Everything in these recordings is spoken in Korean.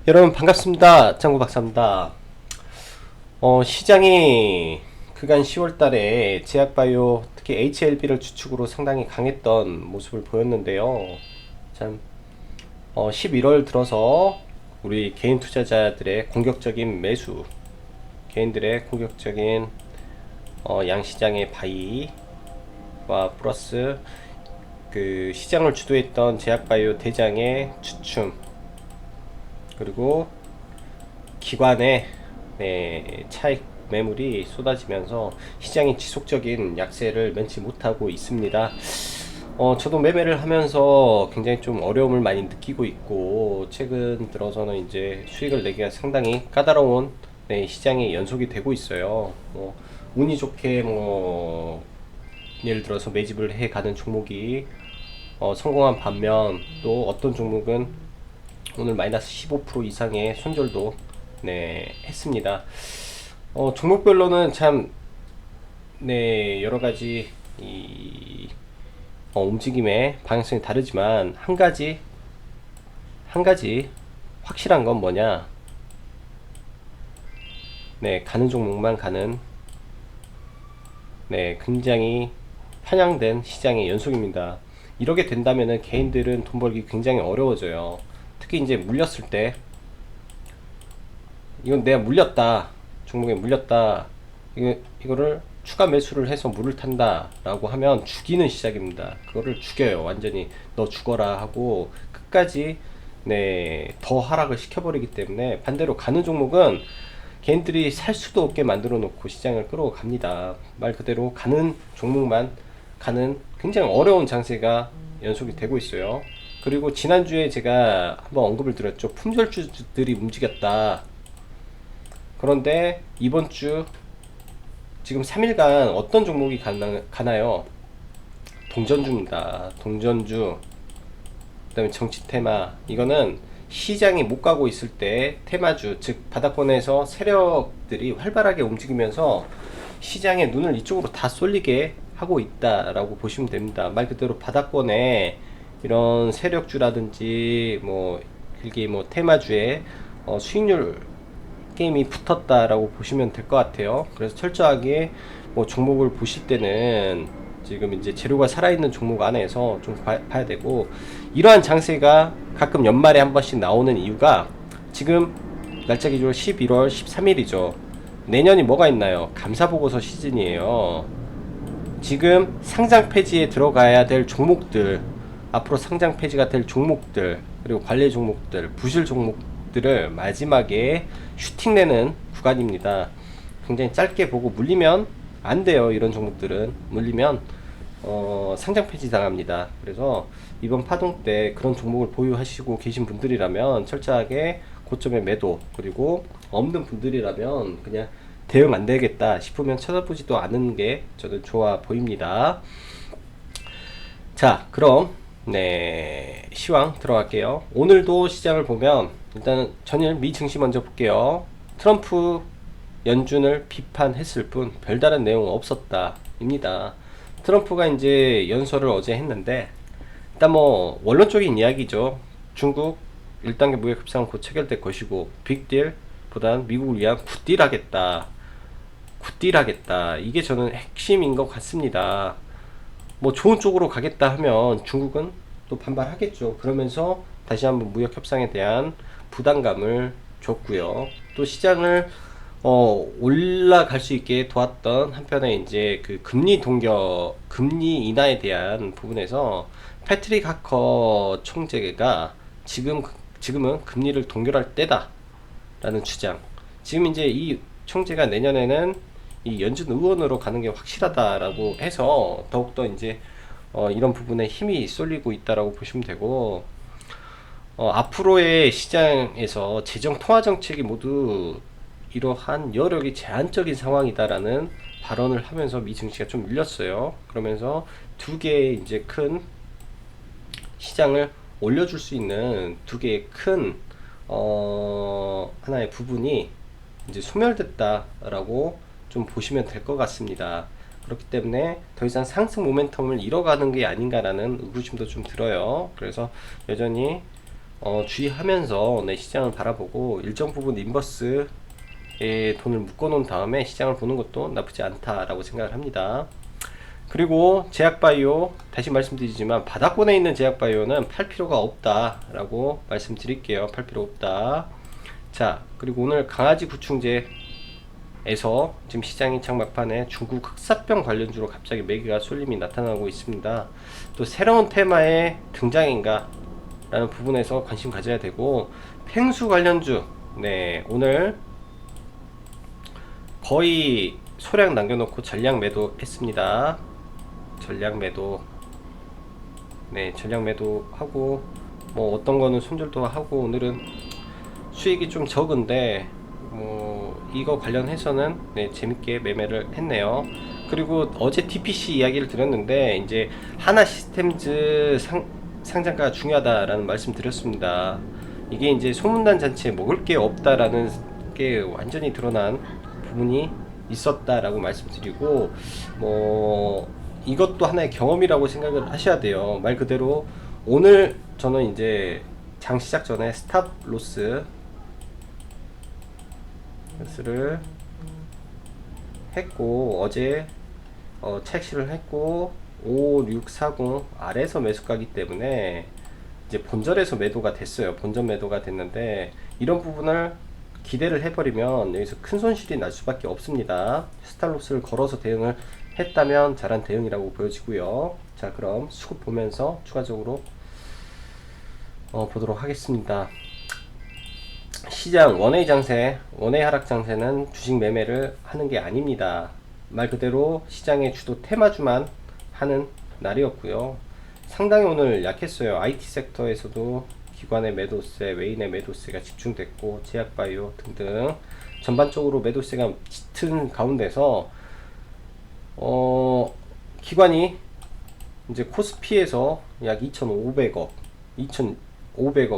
여러분 반갑습니다. 짱구 박사입니다. 시장이 그간 10월달에 제약바이오 특히 HLB를 주축으로 상당히 강했던 모습을 보였는데요. 참 11월 들어서 우리 개인 투자자들의 공격적인 매수, 개인들의 공격적인 양시장의 바이와 플러스 그 시장을 주도했던 제약바이오 대장의 주춤, 그리고 기관의 차익 매물이 쏟아지면서 시장이 지속적인 약세를 면치 못하고 있습니다. 저도 매매를 하면서 굉장히 좀 어려움을 많이 느끼고 있고, 최근 들어서는 이제 수익을 내기가 상당히 까다로운 시장이 연속이 되고 있어요. 운이 좋게 예를 들어서 매집을 해 가는 종목이 성공한 반면, 또 어떤 종목은 오늘 마이너스 15% 이상의 손절도 했습니다. 종목별로는 참 여러가지 움직임의 방향성이 다르지만, 한 가지 확실한 건 뭐냐, 가는 종목만 가는 굉장히 편향된 시장의 연속입니다. 이렇게 된다면은 개인들은 돈 벌기 굉장히 어려워져요. 특히 이제 물렸을 때, 이건 내가 물렸다, 종목에 물렸다, 이거를 추가 매수를 해서 물을 탄다 라고 하면 죽이는 시작입니다. 그거를 죽여요. 완전히 너 죽어라 하고 끝까지 더 하락을 시켜버리기 때문에, 반대로 가는 종목은 개인들이 살 수도 없게 만들어 놓고 시장을 끌어갑니다. 말 그대로 가는 종목만 가는 굉장히 어려운 장세가 연속이 되고 있어요. 그리고 지난주에 제가 한번 언급을 드렸죠. 품절주들이 움직였다. 그런데 이번 주 지금 3일간 어떤 종목이 가나요? 동전주입니다. 동전주, 그 다음에 정치 테마. 이거는 시장이 못 가고 있을 때 테마주, 즉 바닥권에서 세력들이 활발하게 움직이면서 시장의 눈을 이쪽으로 다 쏠리게 하고 있다라고 보시면 됩니다. 말 그대로 바닥권에 이런 세력주라든지 길게 테마주에 수익률 게임이 붙었다라고 보시면 될 것 같아요. 그래서 철저하게 종목을 보실 때는 지금 이제 재료가 살아있는 종목 안에서 좀 봐야 되고, 이러한 장세가 가끔 연말에 한 번씩 나오는 이유가, 지금 날짜 기준으로 11월 13일이죠. 내년이 뭐가 있나요? 감사보고서 시즌이에요. 지금 상장 폐지에 들어가야 될 종목들, 앞으로 상장 폐지가 될 종목들, 그리고 관리 종목들, 부실 종목들을 마지막에 슈팅내는 구간입니다. 굉장히 짧게 보고 물리면 안 돼요. 이런 종목들은 물리면 상장 폐지 당합니다. 그래서 이번 파동 때 그런 종목을 보유하시고 계신 분들이라면 철저하게 고점에 매도, 그리고 없는 분들이라면 그냥 대응 안 되겠다 싶으면 쳐다보지도 않는 게 저는 좋아 보입니다. 자, 그럼 시황 들어갈게요. 오늘도 시장을 보면 일단 전일 미 증시 먼저 볼게요. 트럼프 연준을 비판했을 뿐 별다른 내용 없었다 입니다. 트럼프가 이제 연설을 어제 했는데, 일단 원론적인 이야기죠. 중국 1단계 무역 협상은 곧 체결될 것이고, 빅딜 보단 미국을 위한 굿딜 하겠다, 굿딜 하겠다, 이게 저는 핵심인 것 같습니다. 좋은 쪽으로 가겠다 하면 중국은 또 반발하겠죠. 그러면서 다시 한번 무역 협상에 대한 부담감을 줬고요. 또 시장을 올라갈 수 있게 도왔던 한편에 이제 그 금리 인하에 대한 부분에서 패트릭 하커 총재가 지금은 금리를 동결할 때다라는 주장. 지금 이제 이 총재가 내년에는 이 연준 의원으로 가는 게 확실하다라고 해서 더욱더 이제 이런 부분에 힘이 쏠리고 있다라고 보시면 되고, 앞으로의 시장에서 재정 통화 정책이 모두 이러한 여력이 제한적인 상황이다라는 발언을 하면서 미 증시가 좀 밀렸어요. 그러면서 두 개의 이제 큰 시장을 올려줄 수 있는 두 개의 큰 하나의 부분이 이제 소멸됐다라고 좀 보시면 될 것 같습니다. 그렇기 때문에 더 이상 상승 모멘텀을 잃어가는 게 아닌가라는 의구심도 좀 들어요. 그래서 여전히 주의하면서 네, 시장을 바라보고 일정 부분 인버스에 돈을 묶어 놓은 다음에 시장을 보는 것도 나쁘지 않다라고 생각을 합니다. 그리고 제약바이오, 다시 말씀드리지만 바닥권에 있는 제약바이오는 팔 필요가 없다 라고 말씀드릴게요. 팔 필요 없다. 자, 그리고 오늘 강아지 구충제에서 지금 시장이 장막판에 중국 흑사병 관련주로 갑자기 매기가 쏠림이 나타나고 있습니다. 또 새로운 테마의 등장인가 라는 부분에서 관심 가져야 되고, 펭수 관련주, 네, 오늘 거의 소량 남겨놓고 전량 매도 했습니다. 전량 매도, 네, 전량 매도 하고, 뭐 어떤 거는 손절도 하고, 오늘은 수익이 좀 적은데 뭐 이거 관련해서는 네, 재밌게 매매를 했네요. 그리고 어제 DPC 이야기를 드렸는데, 이제 하나 시스템즈 상장가가 중요하다라는 말씀 드렸습니다. 이게 이제 소문난 잔치에 먹을 게 없다라는 게 완전히 드러난 부분이 있었다라고 말씀드리고, 뭐 이것도 하나의 경험이라고 생각을 하셔야 돼요. 말 그대로 오늘 저는 이제 장 시작 전에 스탑 로스를 했고, 어제 책실을 했고, 5640 아래에서 매수가기 때문에 이제 본절에서 매도가 됐어요. 본전 매도가 됐는데, 이런 부분을 기대를 해버리면 여기서 큰 손실이 날 수밖에 없습니다. 스탑로스를 걸어서 대응을 했다면 잘한 대응이라고 보여지고요. 자, 그럼 수급 보면서 추가적으로 보도록 하겠습니다. 시장 원웨이 장세, 원웨이 하락 장세는 주식 매매를 하는 게 아닙니다. 말 그대로 시장의 주도 테마주만 하는 날이었고요. 상당히 오늘 약했어요. IT 섹터에서도 기관의 매도세, 외인의 매도세가 집중됐고, 제약바이오 등등 전반적으로 매도세가 짙은 가운데서 기관이 이제 코스피에서 약 2,500억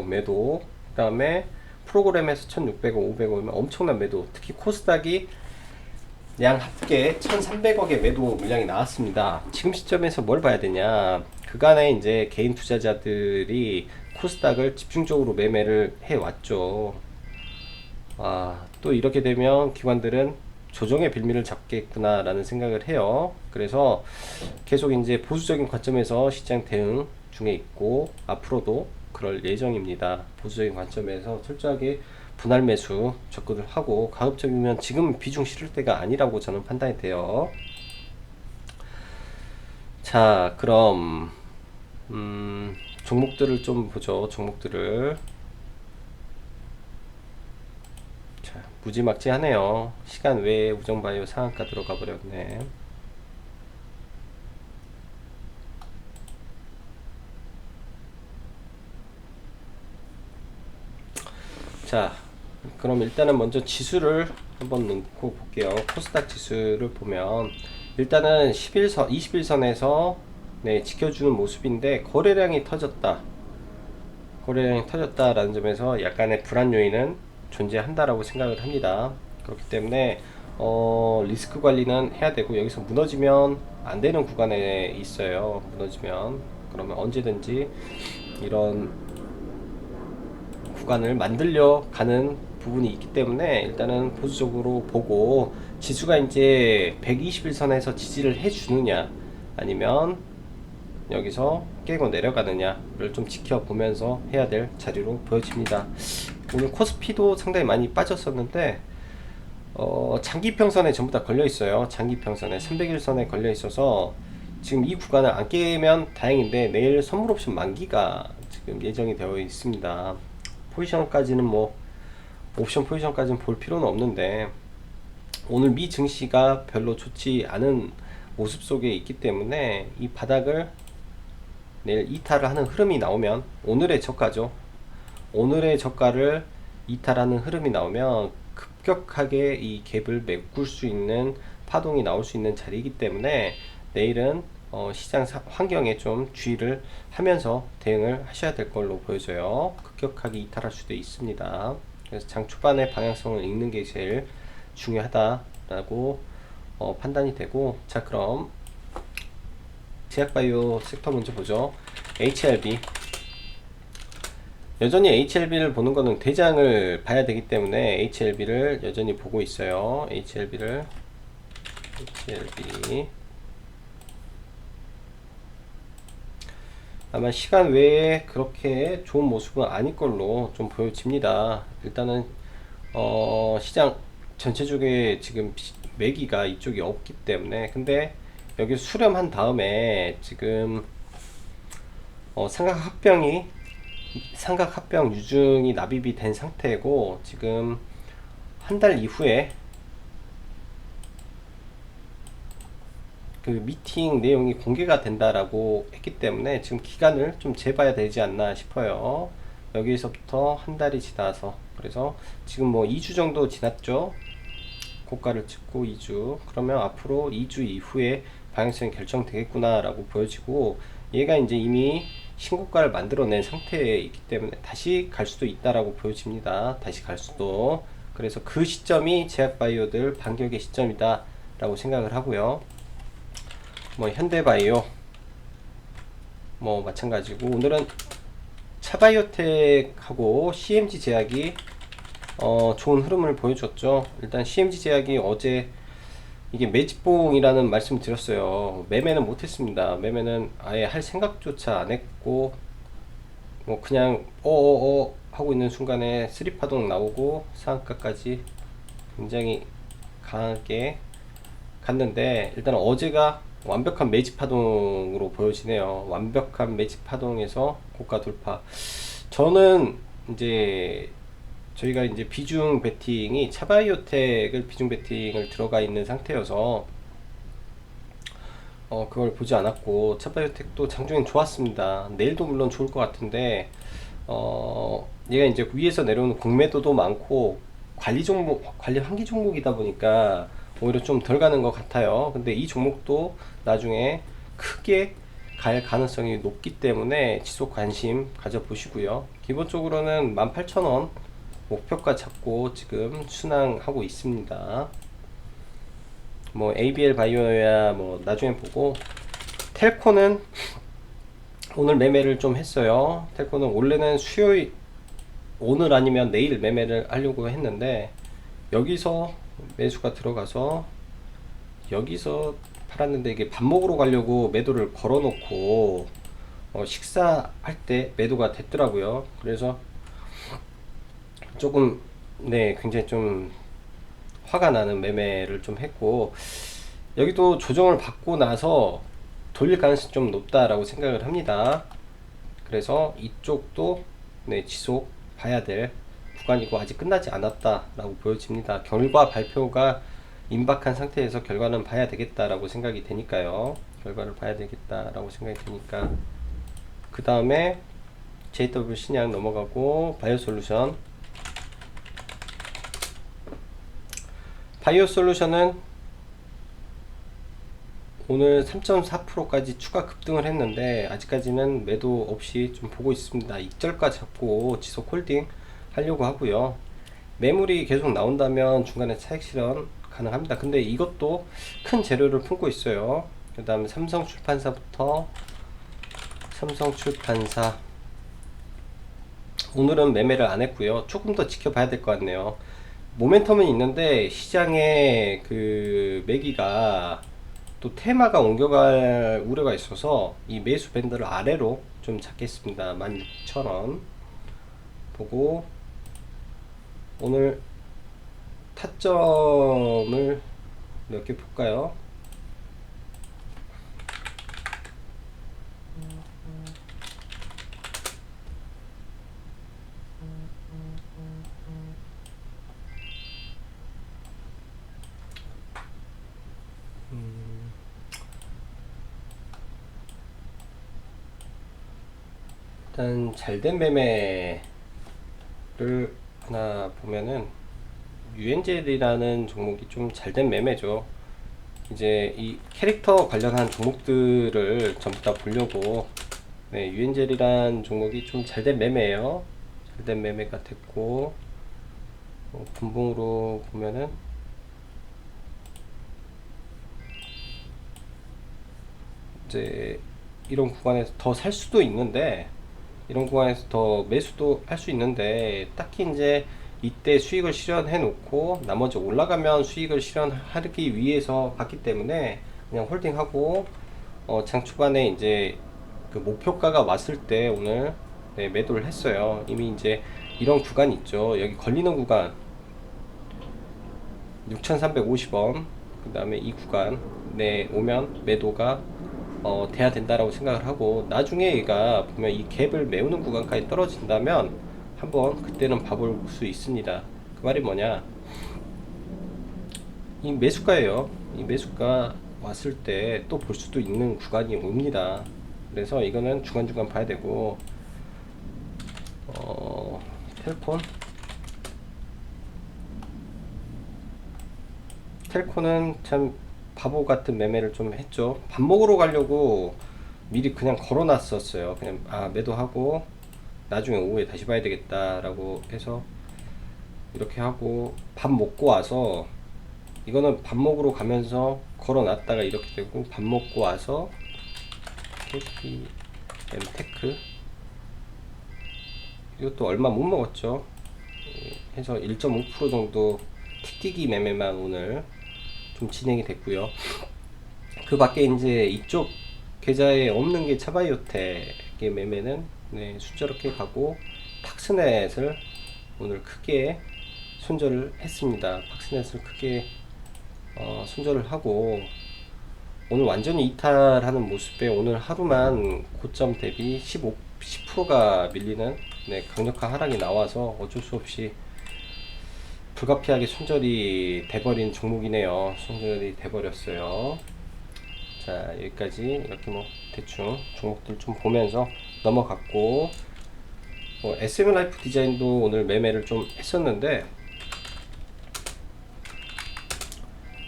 매도, 그 다음에 프로그램에서 1,600억, 500억이면 엄청난 매도, 특히 코스닥이 양 합계 1,300억의 매도 물량이 나왔습니다. 지금 시점에서 뭘 봐야 되냐, 그간에 이제 개인 투자자들이 코스닥을 집중적으로 매매를 해왔죠. 또 이렇게 되면 기관들은 조정의 빌미를 잡겠구나 라는 생각을 해요. 그래서 계속 이제 보수적인 관점에서 시장 대응 중에 있고, 앞으로도 그럴 예정입니다. 보수적인 관점에서 철저하게 분할 매수 접근을 하고, 가급적이면 지금 비중 실을 때가 아니라고 저는 판단이 돼요. 자, 그럼 종목들을 좀 보죠. 종목들을. 자, 무지막지하네요. 시간 외에 우정바이오 상한가 들어가 버렸네. 자, 그럼 일단은 먼저 지수를 한번 놓고 볼게요. 코스닥 지수를 보면 일단은 11선, 21선에서 네, 지켜주는 모습인데, 거래량이 터졌다. 거래량이 터졌다라는 점에서 약간의 불안 요인은 존재한다라고 생각을 합니다. 그렇기 때문에 리스크 관리는 해야 되고, 여기서 무너지면 안 되는 구간에 있어요. 무너지면 그러면 언제든지 이런 구간을 만들려 가는 부분이 있기 때문에 일단은 보수적으로 보고, 지수가 이제 121선에서 지지를 해주느냐 아니면 여기서 깨고 내려가느냐를 좀 지켜보면서 해야 될 자리로 보여집니다. 오늘 코스피도 상당히 많이 빠졌었는데 장기평선에 전부 다 걸려 있어요. 장기평선에 300일선에 걸려 있어서 지금 이 구간을 안 깨면 다행인데, 내일 선물 옵션 만기가 지금 예정이 되어 있습니다. 포지션까지는 뭐 옵션 포지션까지는 볼 필요는 없는데, 오늘 미 증시가 별로 좋지 않은 모습 속에 있기 때문에 이 바닥을 내일 이탈을 하는 흐름이 나오면, 오늘의 저가죠. 오늘의 저가를 이탈하는 흐름이 나오면 급격하게 이 갭을 메꿀 수 있는 파동이 나올 수 있는 자리이기 때문에 내일은 시장 환경에 좀 주의를 하면서 대응을 하셔야 될 걸로 보여져요. 급격하게 이탈할 수도 있습니다. 그래서 장 초반의 방향성을 읽는 게 제일 중요하다라고 판단이 되고, 자, 그럼 제약바이오 섹터 먼저 보죠. HRB 여전히 HLB를 보는 거는 대장을 봐야 되기 때문에 HLB를 여전히 보고 있어요. HLB 아마 시간 외에 그렇게 좋은 모습은 아닐 걸로 좀 보여집니다. 일단은 시장 전체적에 지금 매기가 이쪽이 없기 때문에, 근데 여기 수렴한 다음에 지금 삼각합병 유증이 납입이 된 상태고, 지금 한 달 이후에 그 미팅 내용이 공개가 된다라고 했기 때문에 지금 기간을 좀 재봐야 되지 않나 싶어요. 여기서부터 한 달이 지나서, 그래서 지금 뭐 2주 정도 지났죠. 고가를 찍고 2주, 그러면 앞으로 2주 이후에 방향성이 결정되겠구나 라고 보여지고, 얘가 이제 이미 신고가를 만들어낸 상태에 있기 때문에 다시 갈 수도 있다라고 보여집니다. 다시 갈 수도. 그래서 그 시점이 제약바이오들 반격의 시점이다 라고 생각을 하고요. 뭐 현대바이오 뭐 마찬가지고, 오늘은 차바이오텍하고 CMG 제약이 좋은 흐름을 보여줬죠. 일단 CMG 제약이 어제 이게 매집봉이라는 말씀 드렸어요. 매매는 못했습니다. 매매는 아예 할 생각조차 안 했고, 뭐 그냥 어어어 하고 있는 순간에 쓰리파동 나오고 상한가까지 굉장히 강하게 갔는데, 일단 어제가 완벽한 매집 파동으로 보여지네요. 완벽한 매집 파동에서 고가 돌파. 저는 이제 저희가 이제 비중 베팅이 차바이오텍을 비중 베팅을 들어가 있는 상태여서 그걸 보지 않았고, 차바이오텍도 장중엔 좋았습니다. 내일도 물론 좋을 것 같은데 얘가 이제 위에서 내려오는 공매도도 많고 관리 환기 종목이다 보니까 오히려 좀 덜 가는 것 같아요. 근데 이 종목도 나중에 크게 갈 가능성이 높기 때문에 지속 관심 가져보시고요. 기본적으로는 18,000원 목표가 잡고 지금 순항하고 있습니다. 뭐 ABL 바이오야 뭐 나중에 보고, 텔코는 오늘 매매를 좀 했어요. 텔코는 원래는 수요일 오늘 아니면 내일 매매를 하려고 했는데, 여기서 매수가 들어가서 여기서 팔았는데, 이게 밥 먹으러 가려고 매도를 걸어 놓고 식사할 때 매도가 됐더라고요. 그래서 조금 굉장히 좀 화가 나는 매매를 좀 했고, 여기도 조정을 받고 나서 돌릴 가능성이 좀 높다라고 생각을 합니다. 그래서 이쪽도 지속 봐야 될 구간이고, 아직 끝나지 않았다라고 보여집니다. 결과 발표가 임박한 상태에서 결과는 봐야 되겠다라고 생각이 되니까요. 결과를 봐야 되겠다라고 생각이 되니까, 그 다음에 JW 신약 넘어가고, 바이오솔루션은 오늘 3.4%까지 추가 급등을 했는데, 아직까지는 매도 없이 좀 보고 있습니다. 익절가 잡고 지속 홀딩 하려고 하고요. 매물이 계속 나온다면 중간에 차익 실현 가능합니다. 근데 이것도 큰 재료를 품고 있어요. 그 다음에 삼성출판사부터, 삼성출판사 오늘은 매매를 안 했고요. 조금 더 지켜봐야 될 것 같네요. 모멘텀은 있는데 시장에 그 매기가 또 테마가 옮겨갈 우려가 있어서 이 매수 밴드를 아래로 좀 잡겠습니다. 16,000원 보고, 오늘 타점을 몇 개 볼까요? 일단 잘된 매매를 하나 보면은 유엔젤이라는 종목이 좀 잘된 매매죠. 이제 이 캐릭터 관련한 종목들을 전부 다 보려고, 유엔젤이란 종목이 좀 잘된 매매예요. 잘된 매매가 됐고, 분봉으로 보면은 이제 이런 구간에서 더 살 수도 있는데, 이런 구간에서 더 매수도 할 수 있는데, 딱히 이제 이때 수익을 실현해 놓고 나머지 올라가면 수익을 실현하기 위해서 갔기 때문에 그냥 홀딩하고, 장 초반에 이제 그 목표가가 왔을 때 오늘 네, 매도를 했어요. 이미 이제 이런 구간 있죠. 여기 걸리는 구간 6,350원, 그 다음에 이 구간 내 오면 매도가 돼야 된다라고 생각을 하고, 나중에 얘가 보면 이 갭을 메우는 구간까지 떨어진다면 한번 그때는 봐볼 수 있습니다. 그 말이 뭐냐, 이 매수가예요. 이 매수가 왔을 때 또 볼 수도 있는 구간이 옵니다. 그래서 이거는 중간중간 봐야 되고, 텔폰 텔코는 참 바보 같은 매매를 좀 했죠. 밥 먹으러 가려고 미리 그냥 걸어 놨었어요. 그냥 매도하고 나중에 오후에 다시 봐야 되겠다라고 해서 이렇게 하고, 밥 먹고 와서, 이거는 밥 먹으러 가면서 걸어 놨다가 이렇게 되고, 밥 먹고 와서 KPM 테크, 이것도 얼마 못 먹었죠. 해서 1.5% 정도 틱틱이 매매만 오늘 좀 진행이 됐고요. 그 밖에 이제 이쪽 계좌에 없는 게 차바이오텍의 매매는 네, 순조롭게 가고, 팍스넷을 오늘 크게 손절을 했습니다. 팍스넷을 크게 손절을 하고, 오늘 완전히 이탈하는 모습에 오늘 하루만 고점 대비 10%가 밀리는 네, 강력한 하락이 나와서 어쩔 수 없이 불가피하게 손절이 돼버린 종목이네요. 손절이 돼버렸어요. 자, 여기까지 이렇게 뭐 대충 종목들 좀 보면서 넘어갔고, SM 라이프 디자인도 오늘 매매를 좀 했었는데,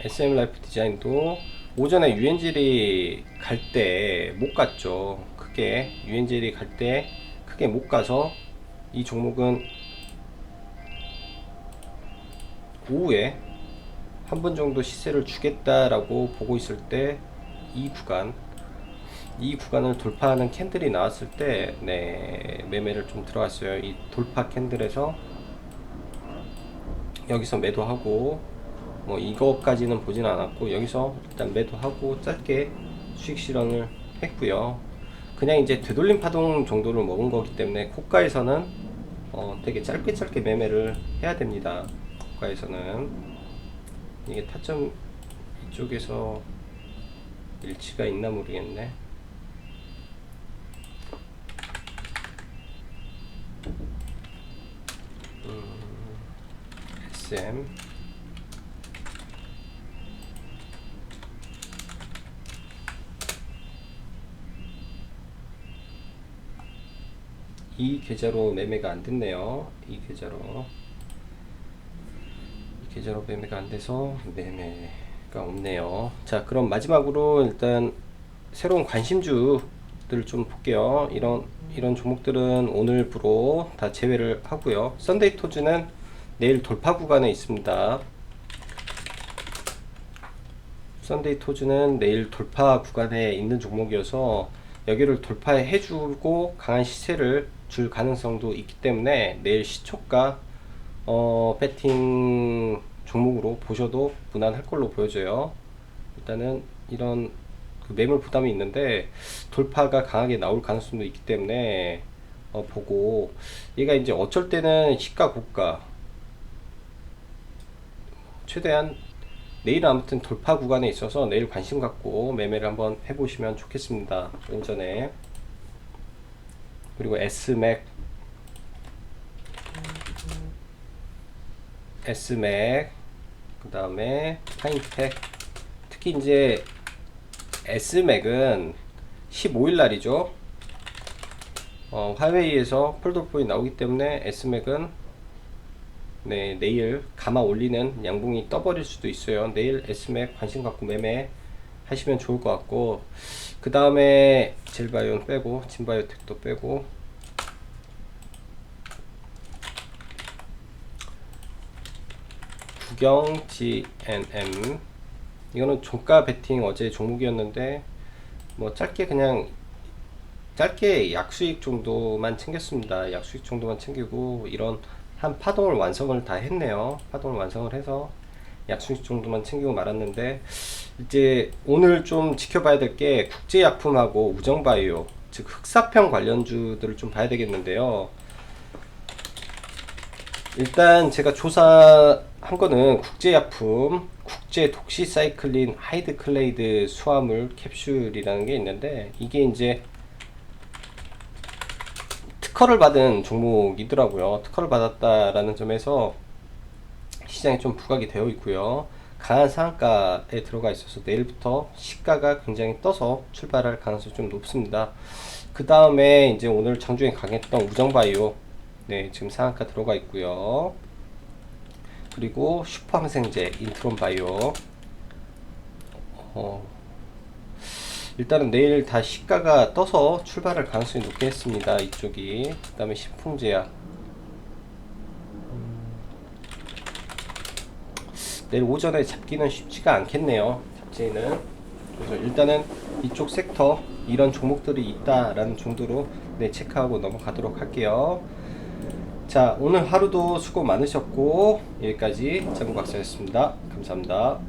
SM 라이프 디자인도 오전에 유엔젤이 갈 때 못 갔죠. 크게 유엔젤이 갈 때 크게 못 가서, 이 종목은 오후에 한 번 정도 시세를 주겠다라고 보고 있을 때 이 구간을 돌파하는 캔들이 나왔을 때 네, 매매를 좀 들어갔어요. 이 돌파 캔들에서 여기서 매도하고, 뭐 이거까지는 보진 않았고, 여기서 일단 매도하고 짧게 수익 실현을 했고요. 그냥 이제 되돌림 파동 정도를 먹은 거기 때문에 고가에서는 되게 짧게 매매를 해야 됩니다. 고가에서는 이게 타점 이쪽에서 일치가 있나 모르겠네. SM 이 계좌로 매매가 안 됐네요. 이 계좌로 매매가 안 돼서 매매가 없네요. 자, 그럼 마지막으로 일단 새로운 관심주들 좀 볼게요. 이런 종목들은 오늘부로 다 제외를 하고요. 썬데이 토즈는 내일 돌파 구간에 있습니다. 썬데이 토즈는 내일 돌파 구간에 있는 종목이어서 여기를 돌파해주고 강한 시세를 줄 가능성도 있기 때문에 내일 시초가 배팅 종목으로 보셔도 무난할 걸로 보여져요. 일단은 이런 그 매물 부담이 있는데 돌파가 강하게 나올 가능성도 있기 때문에 보고, 얘가 이제 어쩔 때는 시가 고가 최대한 내일은 아무튼 돌파 구간에 있어서 내일 관심 갖고 매매를 한번 해보시면 좋겠습니다. 오전에. 그리고 S맥 그 다음에 파인텍, 특히 이제 S맥은 15일 날이죠. 화웨이에서 폴더포이 나오기 때문에 S맥은 네, 내일 감아 올리는 양봉이 떠버릴 수도 있어요. 내일 S맥 관심 갖고 매매 하시면 좋을 것 같고, 그 다음에 젤바이온 빼고 진바이오텍도 빼고, 구경 GNM, 이거는 종가 베팅 어제 종목이었는데 뭐 짧게 그냥 짧게 약수익 정도만 챙겼습니다. 약수익 정도만 챙기고 이런 한 파동을 완성을 다 했네요. 파동을 완성을 해서 약수익 정도만 챙기고 말았는데, 이제 오늘 좀 지켜봐야 될 게 국제약품하고 우정바이오, 즉 흑사평 관련주들을 좀 봐야 되겠는데요. 일단 제가 조사한 거는 국제약품, 국제독시사이클린 하이드클레이드 수화물 캡슐이라는 게 있는데, 이게 이제 특허를 받은 종목이더라고요. 특허를 받았다라는 점에서 시장에 좀 부각이 되어 있고요. 강한 상한가에 들어가 있어서 내일부터 시가가 굉장히 떠서 출발할 가능성이 좀 높습니다. 그 다음에 이제 오늘 장중에 강했던 우정바이오, 네, 지금 상한가 들어가 있고요. 그리고 슈퍼항생제, 인트론바이오, 일단은 내일 다 시가가 떠서 출발할 가능성이 높겠습니다. 이쪽이. 그 다음에 신풍제약, 내일 오전에 잡기는 쉽지가 않겠네요. 잡지는. 그래서 일단은 이쪽 섹터 이런 종목들이 있다라는 정도로 네, 체크하고 넘어가도록 할게요. 자, 오늘 하루도 수고 많으셨고 여기까지 장구박사였습니다. 감사합니다.